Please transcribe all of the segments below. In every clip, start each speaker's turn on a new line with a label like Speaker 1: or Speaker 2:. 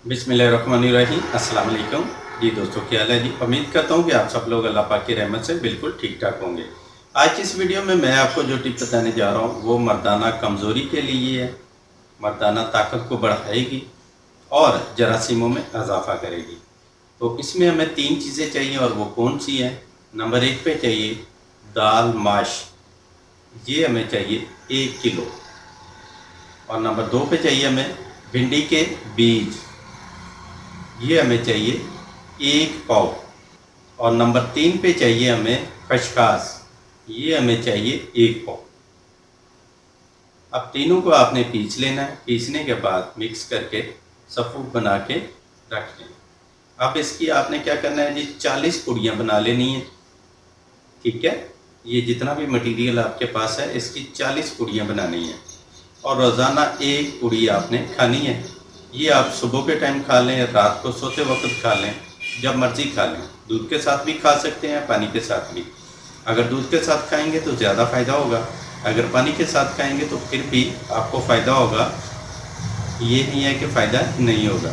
Speaker 1: बिस्मिल्लाहिर्रहमानिर्रहीम। अस्सलाम वालेकुम जी दोस्तों, क्या हाल है जी। उम्मीद करता हूँ कि आप सब लोग अल्लाह पाक की रहमत से बिल्कुल ठीक ठाक होंगे। आज की इस वीडियो में मैं आपको जो टिप बताने जा रहा हूँ वो मर्दाना कमज़ोरी के लिए है, मर्दाना ताकत को बढ़ाएगी और जरासीमों में इजाफा करेगी। तो इसमें हमें 3 चीज़ें चाहिए और वो कौन सी हैं। नंबर 1 पे चाहिए दाल माश, ये हमें चाहिए 1 किलो। और नंबर 2 पे चाहिए हमें भिंडी के बीज, ये हमें चाहिए 1 पाव। और नंबर 3 पे चाहिए हमें खसखस, ये हमें चाहिए 1 पाव। अब तीनों को आपने पीस लेना है। पीसने के बाद मिक्स करके सफ़ूफ बना के रख लेना। अब इसकी आपने क्या करना है जी, 40 पुड़ियाँ बना लेनी है। ठीक है, ये जितना भी मटेरियल आपके पास है इसकी 40 पुड़ियाँ बनानी है और रोज़ाना 1 पुड़ी आपने खानी है। ये आप सुबह के टाइम खा लें, रात को सोते वक्त खा लें, जब मर्ज़ी खा लें। दूध के साथ भी खा सकते हैं, पानी के साथ भी। अगर दूध के साथ खाएंगे तो ज़्यादा फ़ायदा होगा, अगर पानी के साथ खाएंगे तो फिर भी आपको फ़ायदा होगा, ये नहीं है कि फ़ायदा नहीं होगा।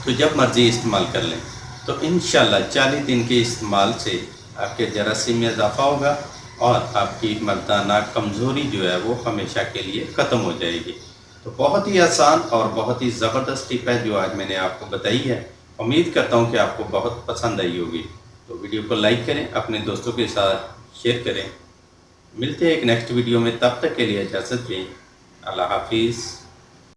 Speaker 1: तो जब मर्ज़ी इस्तेमाल कर लें। तो इंशाअल्लाह 40 दिन के इस्तेमाल से आपके जरासीम में इजाफ़ा होगा और आपकी मर्दाना कमज़ोरी जो है वो हमेशा के लिए ख़त्म हो जाएगी। तो बहुत ही आसान और बहुत ही ज़बरदस्त टिप है जो आज मैंने आपको बताई है। उम्मीद करता हूँ कि आपको बहुत पसंद आई होगी। तो वीडियो को लाइक करें, अपने दोस्तों के साथ शेयर करें। मिलते हैं एक नेक्स्ट वीडियो में, तब तक के लिए इजाज़त दें। अल्लाह हाफिज़।